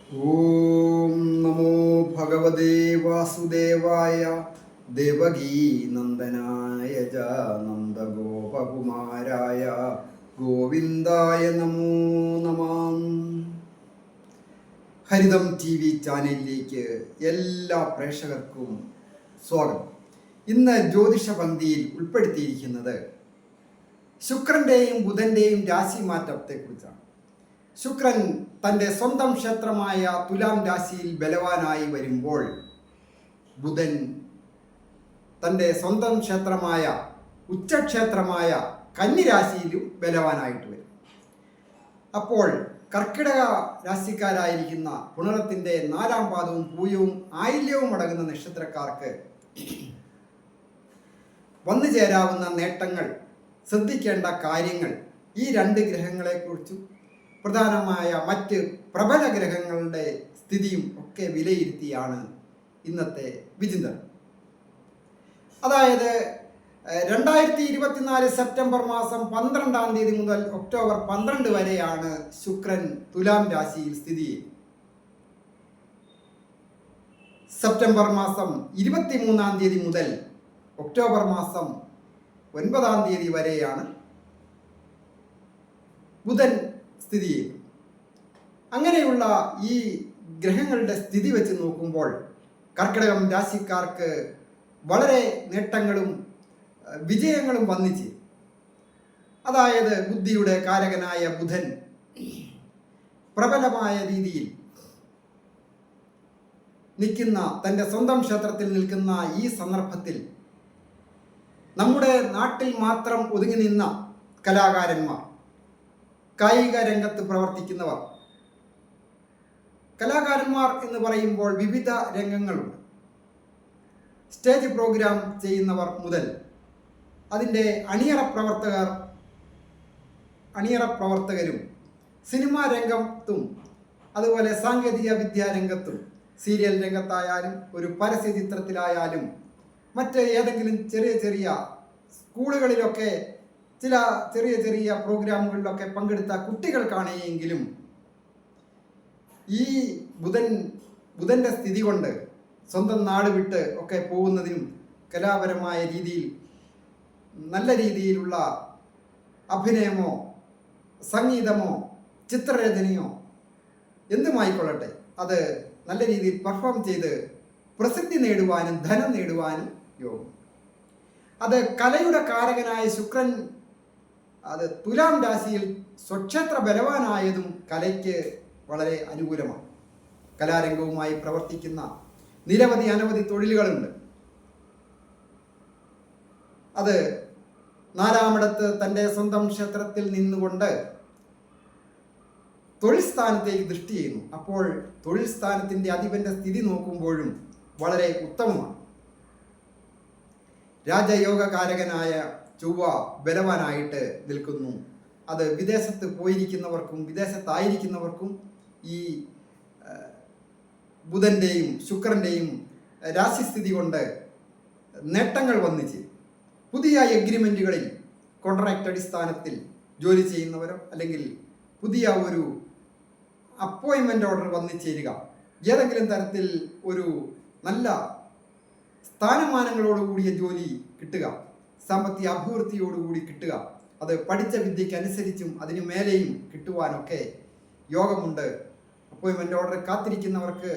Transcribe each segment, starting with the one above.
ഓം നമോ ഭഗവതേ വാസുദേവായ ദേവകീ നന്ദനായ ച നന്ദഗോപകുമാരായ ഗോവിന്ദായ നമോ നമഃ. ഹരിതം TV ചാനലിലേക്ക് എല്ലാ പ്രേക്ഷകർക്കും സ്വാഗതം. ഇന്ന് ജ്യോതിഷ പന്തിയിൽ ഉൾപ്പെടുത്തിയിരിക്കുന്നത് ശുക്രന്റെയും ബുധന്റെയും രാശിമാറ്റത്തെക്കുറിച്ചാണ്. ശുക്രൻ തൻ്റെ സ്വന്തം ക്ഷേത്രമായ തുലാം രാശിയിൽ ബലവാനായി വരുമ്പോൾ ബുധൻ തൻ്റെ സ്വന്തം ക്ഷേത്രമായ ഉച്ചക്ഷേത്രമായ കന്നി രാശിയിലും ബലവാനായിട്ട് വരും. അപ്പോൾ കർക്കിടക രാശിക്കാരായിരിക്കുന്ന പുണരത്തിൻ്റെ 4-ാം പാദവും പൂയവും ആയില്യവും അടങ്ങുന്ന നക്ഷത്രക്കാർക്ക് വന്നു ചേരാവുന്ന നേട്ടങ്ങൾ, ശ്രദ്ധിക്കേണ്ട കാര്യങ്ങൾ, ഈ രണ്ട് ഗ്രഹങ്ങളെക്കുറിച്ചും പ്രധാനമായ മറ്റ് പ്രബല ഗ്രഹങ്ങളുടെ സ്ഥിതിയും ഒക്കെ വിലയിരുത്തിയാണ് ഇന്നത്തെ വിചിന്തനം. അതായത് 2024 സെപ്റ്റംബർ മാസം 12-ാം തീയതി മുതൽ ഒക്ടോബർ 12 വരെയാണ് ശുക്രൻ തുലാം രാശിയിൽ സ്ഥിതി ചെയ്യുന്നത്. സെപ്റ്റംബർ മാസം 23-ാം തീയതി മുതൽ ഒക്ടോബർ മാസം 9-ാം തീയതി വരെയാണ് ബുധൻ സ്ഥിതി ചെയ്യുന്നു. അങ്ങനെയുള്ള ഈ ഗ്രഹങ്ങളുടെ സ്ഥിതി വെച്ച് നോക്കുമ്പോൾ കർക്കിടകം രാശിക്കാർക്ക് വളരെ നേട്ടങ്ങളും വിജയങ്ങളും വന്നിച്ച്, അതായത് ബുദ്ധിയുടെ കാരകനായ ബുധൻ പ്രബലമായ രീതിയിൽ നിൽക്കുന്ന, തൻ്റെ സ്വന്തം ക്ഷേത്രത്തിൽ നിൽക്കുന്ന ഈ സന്ദർഭത്തിൽ നമ്മുടെ നാട്ടിൽ മാത്രം ഒതുങ്ങി നിന്ന കലാകാരന്മാർ, കായിക രംഗത്ത് പ്രവർത്തിക്കുന്നവർ, കലാകാരന്മാർ എന്ന് പറയുമ്പോൾ വിവിധ രംഗങ്ങളുണ്ട്. സ്റ്റേജ് പ്രോഗ്രാം ചെയ്യുന്നവർ മുതൽ അതിൻ്റെ അണിയറ പ്രവർത്തകരും, സിനിമാ രംഗത്തും അതുപോലെ സാങ്കേതിക വിദ്യാരംഗത്തും, സീരിയൽ രംഗത്തായാലും ഒരു പരസ്യ ചിത്രത്തിലായാലും മറ്റ് ഏതെങ്കിലും ചെറിയ ചെറിയ സ്കൂളുകളിലൊക്കെ ചില ചെറിയ ചെറിയ പ്രോഗ്രാമുകളിലൊക്കെ പങ്കെടുത്ത കുട്ടികൾക്കാണെങ്കിലും ഈ ബുധൻ്റെ സ്ഥിതി കൊണ്ട് സ്വന്തം നാട് വിട്ട് ഒക്കെ പോകുന്നതിനും കലാപരമായ രീതിയിൽ നല്ല രീതിയിലുള്ള അഭിനയമോ സംഗീതമോ ചിത്രരചനയോ എന്തുമായിക്കൊള്ളട്ടെ, അത് നല്ല രീതിയിൽ പെർഫോം ചെയ്ത് പ്രസിദ്ധി നേടുവാനും ധനം നേടുവാനും യോഗം. അത് കലയുടെ കാരകനായ ശുക്രൻ അത് തുലാം രാശിയിൽ സ്വക്ഷേത്ര ബലവാനായതും കലയ്ക്ക് വളരെ അനുകൂലമാണ്. കലാരംഗവുമായി പ്രവർത്തിക്കുന്ന അനവധി തൊഴിലുകളുണ്ട്. അത് 4-ാമിടത്ത് തൻ്റെ സ്വന്തം ക്ഷേത്രത്തിൽ നിന്നുകൊണ്ട് തൊഴിൽ സ്ഥാനത്തേക്ക് ദൃഷ്ടി ചെയ്യുന്നു. അപ്പോൾ തൊഴിൽ സ്ഥാനത്തിൻ്റെ അധിപന്റെ സ്ഥിതി നോക്കുമ്പോഴും വളരെ ഉത്തമമാണ്. രാജയോഗകാരകനായ ചൊവ്വ ബലവാനായിട്ട് നിൽക്കുന്നു. അത് വിദേശത്ത് പോയിരിക്കുന്നവർക്കും വിദേശത്തായിരിക്കുന്നവർക്കും ഈ ബുധൻ്റെയും ശുക്രൻ്റെയും രാശിസ്ഥിതി കൊണ്ട് നേട്ടങ്ങൾ വന്നിച്ച് പുതിയ എഗ്രിമെൻറ്റുകളിൽ കോൺട്രാക്റ്റ് അടിസ്ഥാനത്തിൽ ജോലി ചെയ്യുന്നവരോ അല്ലെങ്കിൽ പുതിയ ഒരു അപ്പോയിൻമെൻ്റ് ഓർഡർ വന്നു ചേരുക, ഏതെങ്കിലും തരത്തിൽ ഒരു നല്ല സ്ഥാനമാനങ്ങളോടുകൂടിയ ജോലി കിട്ടുക, സാമ്പത്തിക അഭിവൃദ്ധിയോടുകൂടി കിട്ടുക, അത് പഠിച്ച വിദ്യയ്ക്ക് അനുസരിച്ചും അതിനു മേലെയും കിട്ടുവാനൊക്കെ യോഗമുണ്ട്. അപ്പോയിൻമെൻ്റ് ഓർഡർ കാത്തിരിക്കുന്നവർക്ക്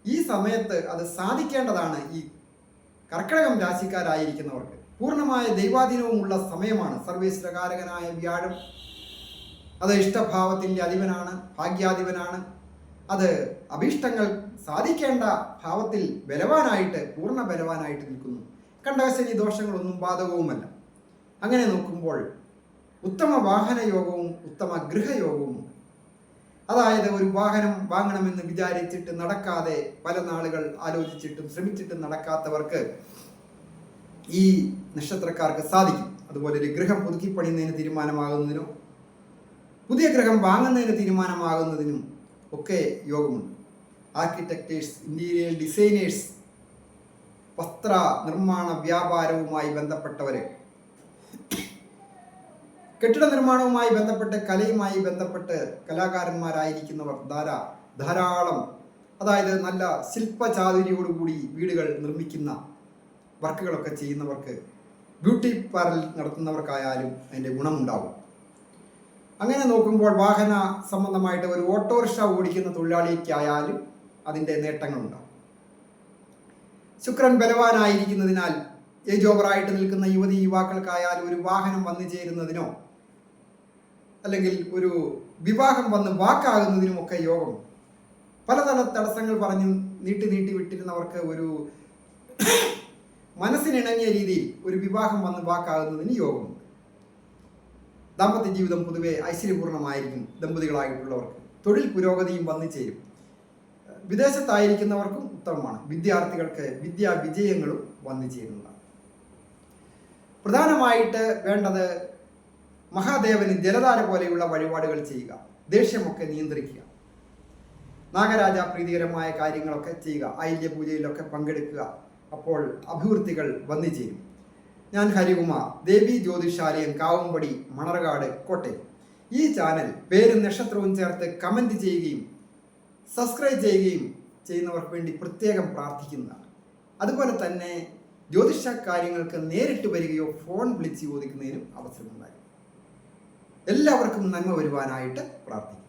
ഈ സമയത്ത് അത് സാധിക്കേണ്ടതാണ്. ഈ കർക്കിടകം രാശിക്കാരായിരിക്കുന്നവർക്ക് പൂർണ്ണമായ ദൈവാധീനവുമുള്ള സമയമാണ്. സർവേശ്വരകാരകനായ വ്യാഴം അത് ഇഷ്ടഭാവത്തിൻ്റെ അധിപനാണ്, ഭാഗ്യാധിപനാണ്. അത് അഭീഷ്ടങ്ങൾ സാധിക്കേണ്ട ഭാവത്തിൽ ബലവാനായിട്ട്, പൂർണ്ണ ബലവാനായിട്ട് നിൽക്കുന്നു. കണ്ടകശനി ദോഷങ്ങളൊന്നും ബാധകവുമല്ല. അങ്ങനെ നോക്കുമ്പോൾ ഉത്തമ വാഹന യോഗവും ഉത്തമ ഗൃഹയോഗവും, അതായത് ഒരു വാഹനം വാങ്ങണമെന്ന് വിചാരിച്ചിട്ട് നടക്കാതെ പല നാളുകൾ ആലോചിച്ചിട്ടും ശ്രമിച്ചിട്ടും നടക്കാത്തവർക്ക് ഈ നക്ഷത്രക്കാർക്ക് സാധിക്കും. അതുപോലെ ഒരു ഗൃഹം പുതുക്കിപ്പണിയുന്നതിന് തീരുമാനമാകുന്നതിനോ പുതിയ ഗൃഹം വാങ്ങുന്നതിന് തീരുമാനമാകുന്നതിനും ഒക്കെ യോഗമുണ്ട്. ആർക്കിടെക്റ്റേഴ്സ്, ഇന്റീരിയർ ഡിസൈനേഴ്സ്, വസ്ത്ര നിർമ്മാണ വ്യാപാരവുമായി ബന്ധപ്പെട്ടവരെ, കെട്ടിട നിർമ്മാണവുമായി ബന്ധപ്പെട്ട് കലയുമായി ബന്ധപ്പെട്ട് കലാകാരന്മാരായിരിക്കുന്നവർ ധാരാളം, അതായത് നല്ല ശില്പചാതുരിയോടുകൂടി വീടുകൾ നിർമ്മിക്കുന്ന വർക്കുകളൊക്കെ ചെയ്യുന്നവർക്ക്, ബ്യൂട്ടി പാർലർ നടത്തുന്നവർക്കായാലും അതിൻ്റെ ഗുണമുണ്ടാകും. അങ്ങനെ നോക്കുമ്പോൾ വാഹന സംബന്ധമായിട്ട് ഒരു ഓട്ടോറിക്ഷ ഓടിക്കുന്ന തൊഴിലാളിക്കായാലും അതിൻ്റെ നേട്ടങ്ങളുണ്ടാകും. ശുക്രൻ ബലവാനായിരിക്കുന്നതിനാൽ ഏജ് ഓവറായിട്ട് നിൽക്കുന്ന യുവാക്കൾക്കായാലും ഒരു വാഹനം വന്നു ചേരുന്നതിനോ അല്ലെങ്കിൽ ഒരു വിവാഹം വന്ന് വാക്കാകുന്നതിനുമൊക്കെ യോഗം. പലതരം തടസ്സങ്ങൾ പറഞ്ഞ് നീട്ടി വിട്ടിരുന്നവർക്ക് ഒരു മനസ്സിനിണങ്ങിയ രീതിയിൽ ഒരു വിവാഹം വന്ന് വാക്കാകുന്നതിന് യോഗമുണ്ട്. ദാമ്പത്യ ജീവിതം പൊതുവെ ഐശ്വര്യപൂർണ്ണമായിരിക്കും ദമ്പതികളായിട്ടുള്ളവർക്ക്. തൊഴിൽ പുരോഗതിയും വന്നു ചേരും. വിദേശത്തായിരിക്കുന്നവർക്കും ഉത്തമമാണ്. വിദ്യാർത്ഥികൾക്ക് വിദ്യാ വിജയങ്ങളും വന്നു ചേരുന്നതാണ്. പ്രധാനമായിട്ട് വേണ്ടത് മഹാദേവന് ജലധാര പോലെയുള്ള വഴിപാടുകൾ ചെയ്യുക. ദേഷ്യമൊക്കെ നിയന്ത്രിക്കുക. നാഗരാജ പ്രീതികരമായ കാര്യങ്ങളൊക്കെ ചെയ്യുക. ആയില്യ പൂജയിലൊക്കെ പങ്കെടുക്കുക. അപ്പോൾ അഭിവൃദ്ധികൾ വന്നു ചേരും. ഞാൻ ഹരികുമാർ, ദേവി ജ്യോതിഷാലയം, കാവുംപടി, മണർകാട്, കോട്ടയം. ഈ ചാനൽ പേരും നക്ഷത്രവും ചേർത്ത് കമൻറ്റ് ചെയ്യുകയും സബ്സ്ക്രൈബ് ചെയ്യുകയും ചെയ്യുന്നവർക്ക് വേണ്ടി പ്രത്യേകം പ്രാർത്ഥിക്കുന്നതാണ്. അതുപോലെ തന്നെ ജ്യോതിഷ കാര്യങ്ങൾക്ക് നേരിട്ട് വരികയോ ഫോൺ വിളിച്ച് ചോദിക്കുന്നതിനും അവസരമുണ്ടായിരുന്നു. എല്ലാവർക്കും നന്മ വരുവാനായിട്ട് പ്രാർത്ഥിക്കുന്നു.